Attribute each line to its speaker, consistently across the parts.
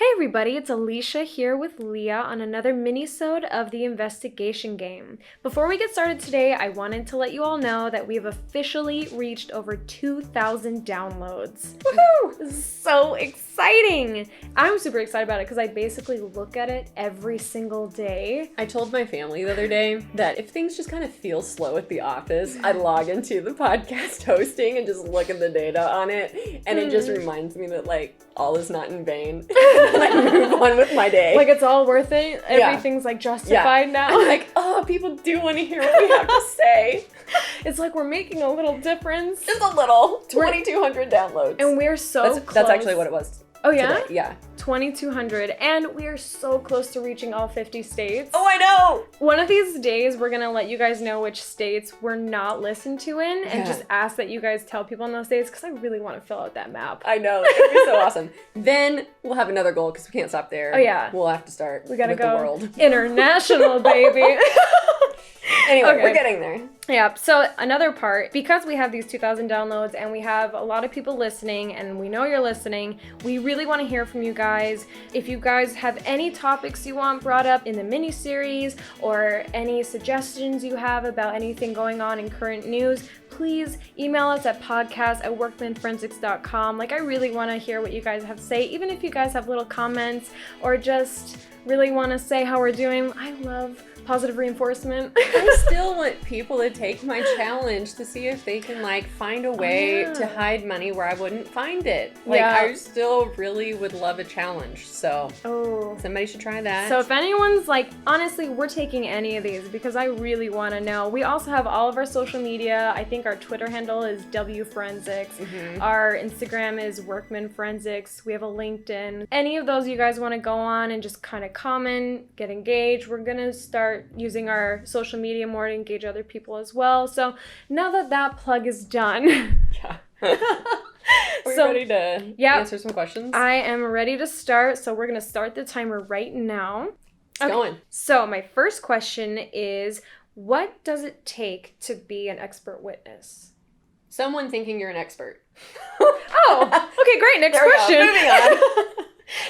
Speaker 1: Hey everybody, it's Alycia here with Leah on another minisode of the investigation game. Before we get started today, I wanted to let you all know that we have officially reached over 2,000 downloads. Woohoo! This is so exciting! I'm super excited about it because I basically look at it every single day.
Speaker 2: I told my family the other day that if things just kind of feel slow at the office, I log into the podcast hosting and just look at the data on it, and it just reminds me that like all is not in vain. And I move on with my day.
Speaker 1: Like it's all worth it. Everything's like justified now.
Speaker 2: I'm like, oh, people do want to hear what we have to say.
Speaker 1: It's like we're making a little difference.
Speaker 2: Just a little. 2,200 downloads.
Speaker 1: And we're so close.
Speaker 2: That's actually what it was.
Speaker 1: Oh yeah?
Speaker 2: Today. Yeah.
Speaker 1: 2,200. And we are so close to reaching all 50 states.
Speaker 2: Oh, I know!
Speaker 1: One of these days, we're going to let you guys know which states we're not listened to in and just ask that you guys tell people in those states because I really want to fill out that map.
Speaker 2: I know. It'd be so awesome. Then we'll have another goal because we can't stop there.
Speaker 1: Oh, yeah.
Speaker 2: We'll have to start
Speaker 1: We got to
Speaker 2: with
Speaker 1: go
Speaker 2: the world.
Speaker 1: international, baby.
Speaker 2: Anyway,
Speaker 1: Okay.
Speaker 2: We're getting there.
Speaker 1: Yeah, so another part, because we have these 2,000 downloads and we have a lot of people listening and we know you're listening, we really want to hear from you guys. If you guys have any topics you want brought up in the mini-series or any suggestions you have about anything going on in current news, please email us at podcast@workmanforensics.com. Like, I really want to hear what you guys have to say, even if you guys have little comments or just really want to say how we're doing. I love positive reinforcement.
Speaker 2: I still want people to take my challenge to see if they can like find a way to hide money where I wouldn't find it. Like I still really would love a challenge. So somebody should try that.
Speaker 1: So if anyone's like, honestly, we're taking any of these because I really want to know. We also have all of our social media. I think our Twitter handle is WForensics. Our Instagram is Workman Forensics. We have a LinkedIn. Any of those you guys want to go on and just kind of comment, get engaged. We're going to start using our social media more to engage other people as well. So now that that plug is done.
Speaker 2: Yeah. Are you ready to answer some questions?
Speaker 1: I am ready to start. So we're going to start the timer right now.
Speaker 2: It's going.
Speaker 1: So my first question is, what does it take to be an expert witness?
Speaker 2: Someone thinking you're an expert.
Speaker 1: Oh, okay, great. Next question.
Speaker 2: Moving on.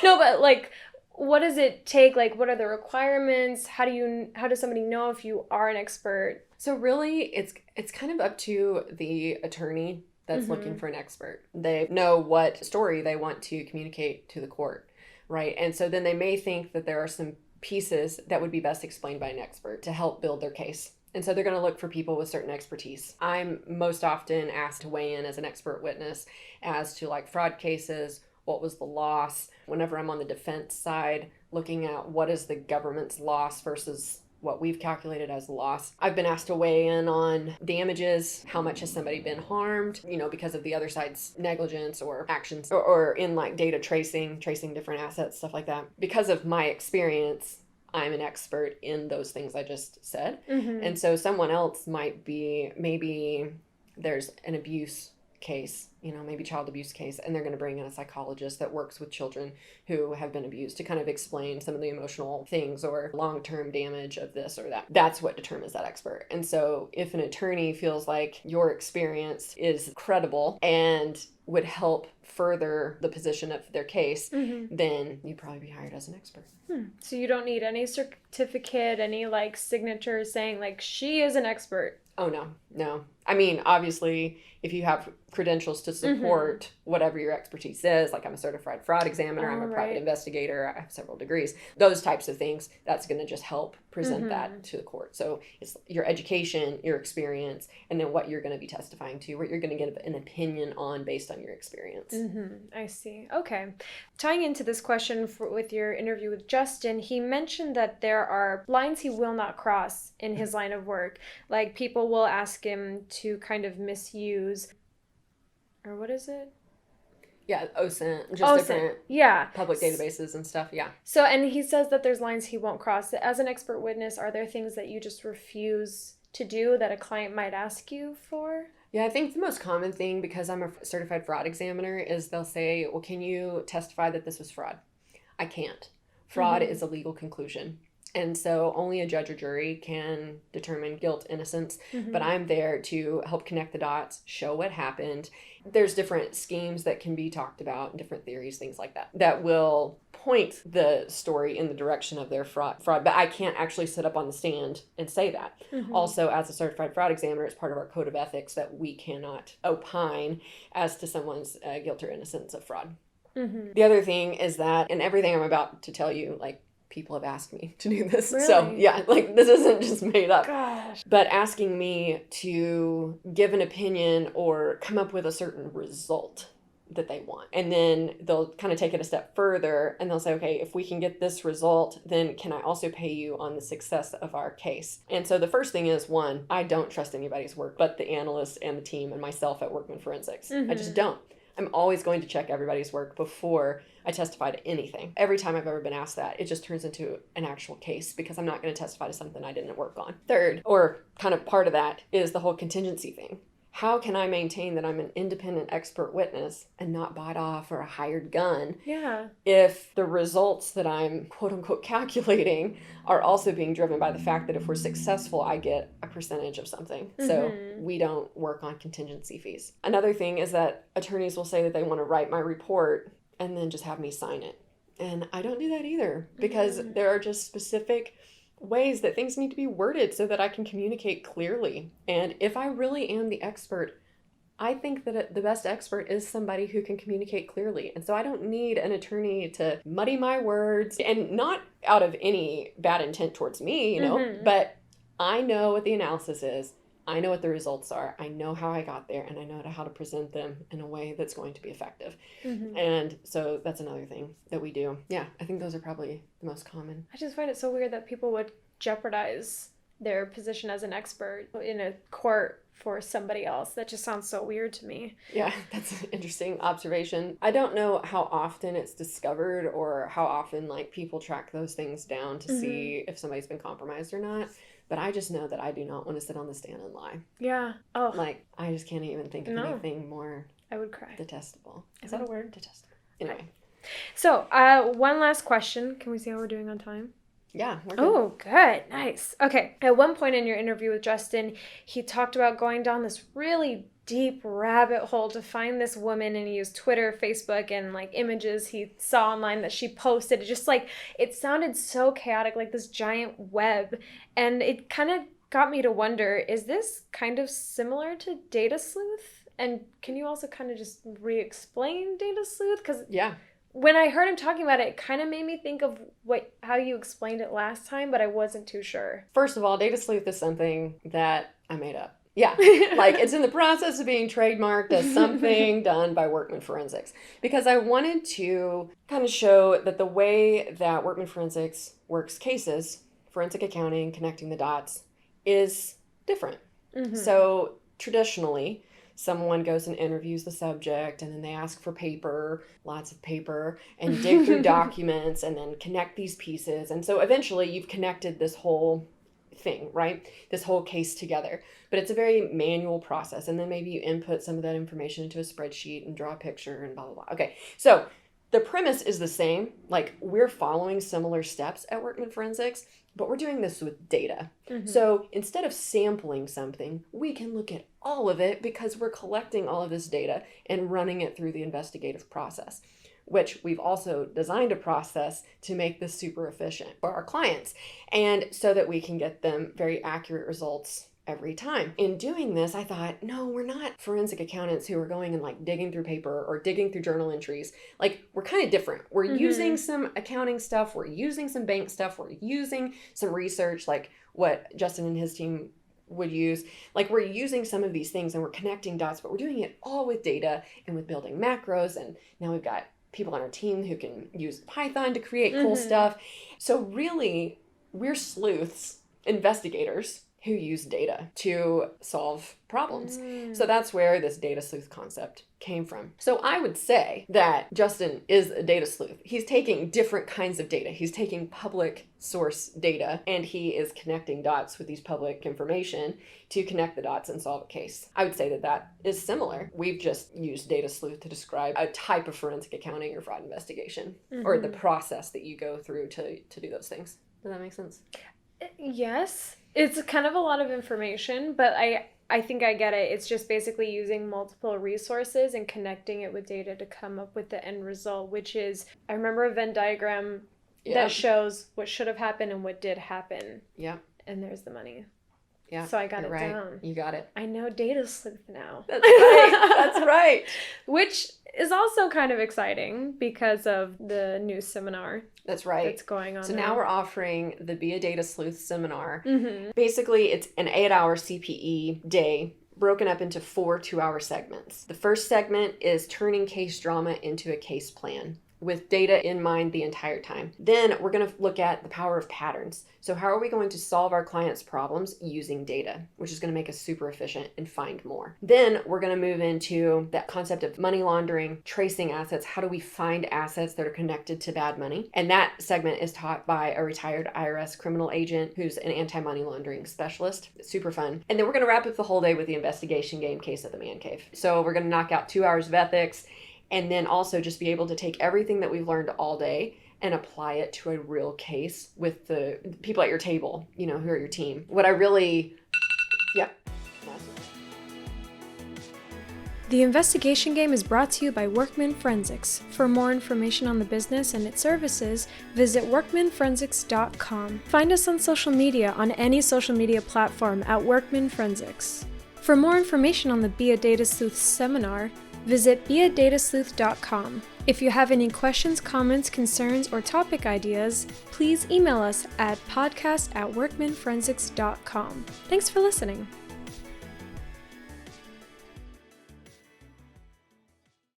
Speaker 1: No, but like, what does it take? Like, what are the requirements? How does somebody know if you are an expert?
Speaker 2: So really, it's kind of up to the attorney that's looking for an expert. They know what story they want to communicate to the court, right? And so then they may think that there are some pieces that would be best explained by an expert to help build their case. And so they're going to look for people with certain expertise. I'm most often asked to weigh in as an expert witness as to like fraud cases. What was the loss? Whenever I'm on the defense side, looking at what is the government's loss versus what we've calculated as loss. I've been asked to weigh in on damages. How much has somebody been harmed, because of the other side's negligence or actions, or in like data tracing different assets, stuff like that. Because of my experience, I'm an expert in those things I just said. And so someone else might be, maybe there's an abuse case, maybe child abuse case, and they're going to bring in a psychologist that works with children who have been abused to kind of explain some of the emotional things or long-term damage of this or that. That's what determines that expert. And so if an attorney feels like your experience is credible and would help further the position of their case, then you'd probably be hired as an expert.
Speaker 1: So you don't need any certificate, any like signature saying like she is an expert.
Speaker 2: Oh, no. I mean, obviously, if you have credentials to support whatever your expertise is, like I'm a certified fraud examiner, I'm a private investigator, I have several degrees, those types of things, that's going to just help present that to the court. So it's your education, your experience, and then what you're going to be testifying to, what you're going to get an opinion on based on your experience.
Speaker 1: I see. Okay. Tying into this question with your interview with Justin, he mentioned that there are lines he will not cross in his line of work. Like people will ask him to kind of misuse, or what is it?
Speaker 2: Yeah, OSINT, different public databases and stuff, yeah.
Speaker 1: So, and he says that there's lines he won't cross. As an expert witness, are there things that you just refuse to do that a client might ask you for?
Speaker 2: Yeah, I think the most common thing, because I'm a certified fraud examiner, is they'll say, well, can you testify that this was fraud? I can't. Fraud is a legal conclusion. And so only a judge or jury can determine guilt, innocence, but I'm there to help connect the dots, show what happened. There's different schemes that can be talked about, different theories, things like that, that will point the story in the direction of their fraud. But I can't actually sit up on the stand and say that. Also, as a certified fraud examiner, it's part of our code of ethics that we cannot opine as to someone's guilt or innocence of fraud. The other thing is that, and everything I'm about to tell you, like, people have asked me to do this.
Speaker 1: Really?
Speaker 2: So yeah, like this isn't just made up.
Speaker 1: Gosh.
Speaker 2: But asking me to give an opinion or come up with a certain result that they want. And then they'll kind of take it a step further and they'll say, okay, if we can get this result, then can I also pay you on the success of our case? And so the first thing is, one, I don't trust anybody's work but the analyst and the team and myself at Workman Forensics. I just don't. I'm always going to check everybody's work before I testify to anything. Every time I've ever been asked that, it just turns into an actual case because I'm not going to testify to something I didn't work on. Third, or kind of part of that, is the whole contingency thing. How can I maintain that I'm an independent expert witness and not bought off or a hired gun if the results that I'm quote unquote calculating are also being driven by the fact that if we're successful, I get a percentage of something. So we don't work on contingency fees. Another thing is that attorneys will say that they want to write my report and then just have me sign it. And I don't do that either because there are just specific ways that things need to be worded so that I can communicate clearly. And if I really am the expert, I think that the best expert is somebody who can communicate clearly. And so I don't need an attorney to muddy my words, and not out of any bad intent towards me, you know, but I know what the analysis is. I know what the results are. I know how I got there, and I know how to present them in a way that's going to be effective. And so that's another thing that we do. Yeah, I think those are probably the most common.
Speaker 1: I just find it so weird that people would jeopardize their position as an expert in a court for somebody else. That just sounds so weird to me.
Speaker 2: Yeah, that's an interesting observation. I don't know how often it's discovered or how often like people track those things down to see if somebody's been compromised or not. But I just know that I do not want to sit on the stand and lie.
Speaker 1: Yeah. Oh.
Speaker 2: Like, I just can't even think of anything more
Speaker 1: I would cry.
Speaker 2: Detestable. Is that a word? Detestable. Anyway.
Speaker 1: So, one last question. Can we see how we're doing on time?
Speaker 2: Yeah, we're good.
Speaker 1: Oh, good. Nice. Okay. At one point in your interview with Justin, he talked about going down this really deep rabbit hole to find this woman, and he used Twitter, Facebook, and like images he saw online that she posted. It just like, it sounded so chaotic, like this giant web. And it kind of got me to wonder, is this kind of similar to Data Sleuth? And can you also kind of just re-explain Data Sleuth? Because when I heard him talking about it, it kind of made me think of how you explained it last time, but I wasn't too sure.
Speaker 2: First of all, Data Sleuth is something that I made up. Yeah, like it's in the process of being trademarked as something done by Workman Forensics, because I wanted to kind of show that the way that Workman Forensics works cases, forensic accounting, connecting the dots, is different. So traditionally, someone goes and interviews the subject, and then they ask for paper, lots of paper, and dig through documents, and then connect these pieces. And so eventually you've connected this whole thing, right? This whole case together. But it's a very manual process. And then maybe you input some of that information into a spreadsheet and draw a picture and blah, blah, blah. Okay, so the premise is the same. Like, we're following similar steps at Workman Forensics, but we're doing this with data. So instead of sampling something, we can look at all of it because we're collecting all of this data and running it through the investigative process, which we've also designed a process to make this super efficient for our clients, and so that we can get them very accurate results every time. In doing this, I thought, no, we're not forensic accountants who are going and like digging through paper or digging through journal entries. Like, we're kind of different. We're using some accounting stuff. We're using some bank stuff. We're using some research, like what Justin and his team would use. Like, we're using some of these things and we're connecting dots, but we're doing it all with data and with building macros. And now we've got people on our team who can use Python to create cool stuff. So really, we're sleuths, investigators, who use data to solve problems. So that's where this data sleuth concept came from. So I would say that Justin is a data sleuth. He's taking different kinds of data. He's taking public source data, and he is connecting dots with these public information to connect the dots and solve a case. I would say that that is similar. We've just used data sleuth to describe a type of forensic accounting or fraud investigation, or the process that you go through to do those things. Does that make sense?
Speaker 1: Yes. It's kind of a lot of information, but I think I get it. It's just basically using multiple resources and connecting it with data to come up with the end result, which is, I remember a Venn diagram that shows what should have happened and what did happen.
Speaker 2: Yeah.
Speaker 1: And there's the money.
Speaker 2: Yeah.
Speaker 1: So I got it down.
Speaker 2: You got it.
Speaker 1: I know data sleuth now.
Speaker 2: That's right. That's right.
Speaker 1: Which is also kind of exciting because of the new seminar.
Speaker 2: That's right.
Speaker 1: That's going on.
Speaker 2: So now we're offering the Be a Data Sleuth seminar.
Speaker 1: Mm-hmm.
Speaker 2: Basically, it's an 8-hour CPE day broken up into 4 2-hour segments. The first segment is turning case drama into a case plan, with data in mind the entire time. Then we're going to look at the power of patterns. So how are we going to solve our clients' problems using data, which is going to make us super efficient and find more. Then we're going to move into that concept of money laundering, tracing assets. How do we find assets that are connected to bad money? And that segment is taught by a retired IRS criminal agent who's an anti-money laundering specialist. It's super fun. And then we're going to wrap up the whole day with the investigation game case at the man cave. So we're going to knock out 2 hours of ethics, and then also just be able to take everything that we've learned all day and apply it to a real case with the people at your table, who are your team. What I really,
Speaker 1: The investigation game is brought to you by Workman Forensics. For more information on the business and its services, visit workmanforensics.com. Find us on social media on any social media platform at Workman Forensics. For more information on the Be a Data Sleuth seminar, visit beadatasleuth.com. If you have any questions, comments, concerns, or topic ideas, please email us at podcast@workmanforensics.com. Thanks for listening.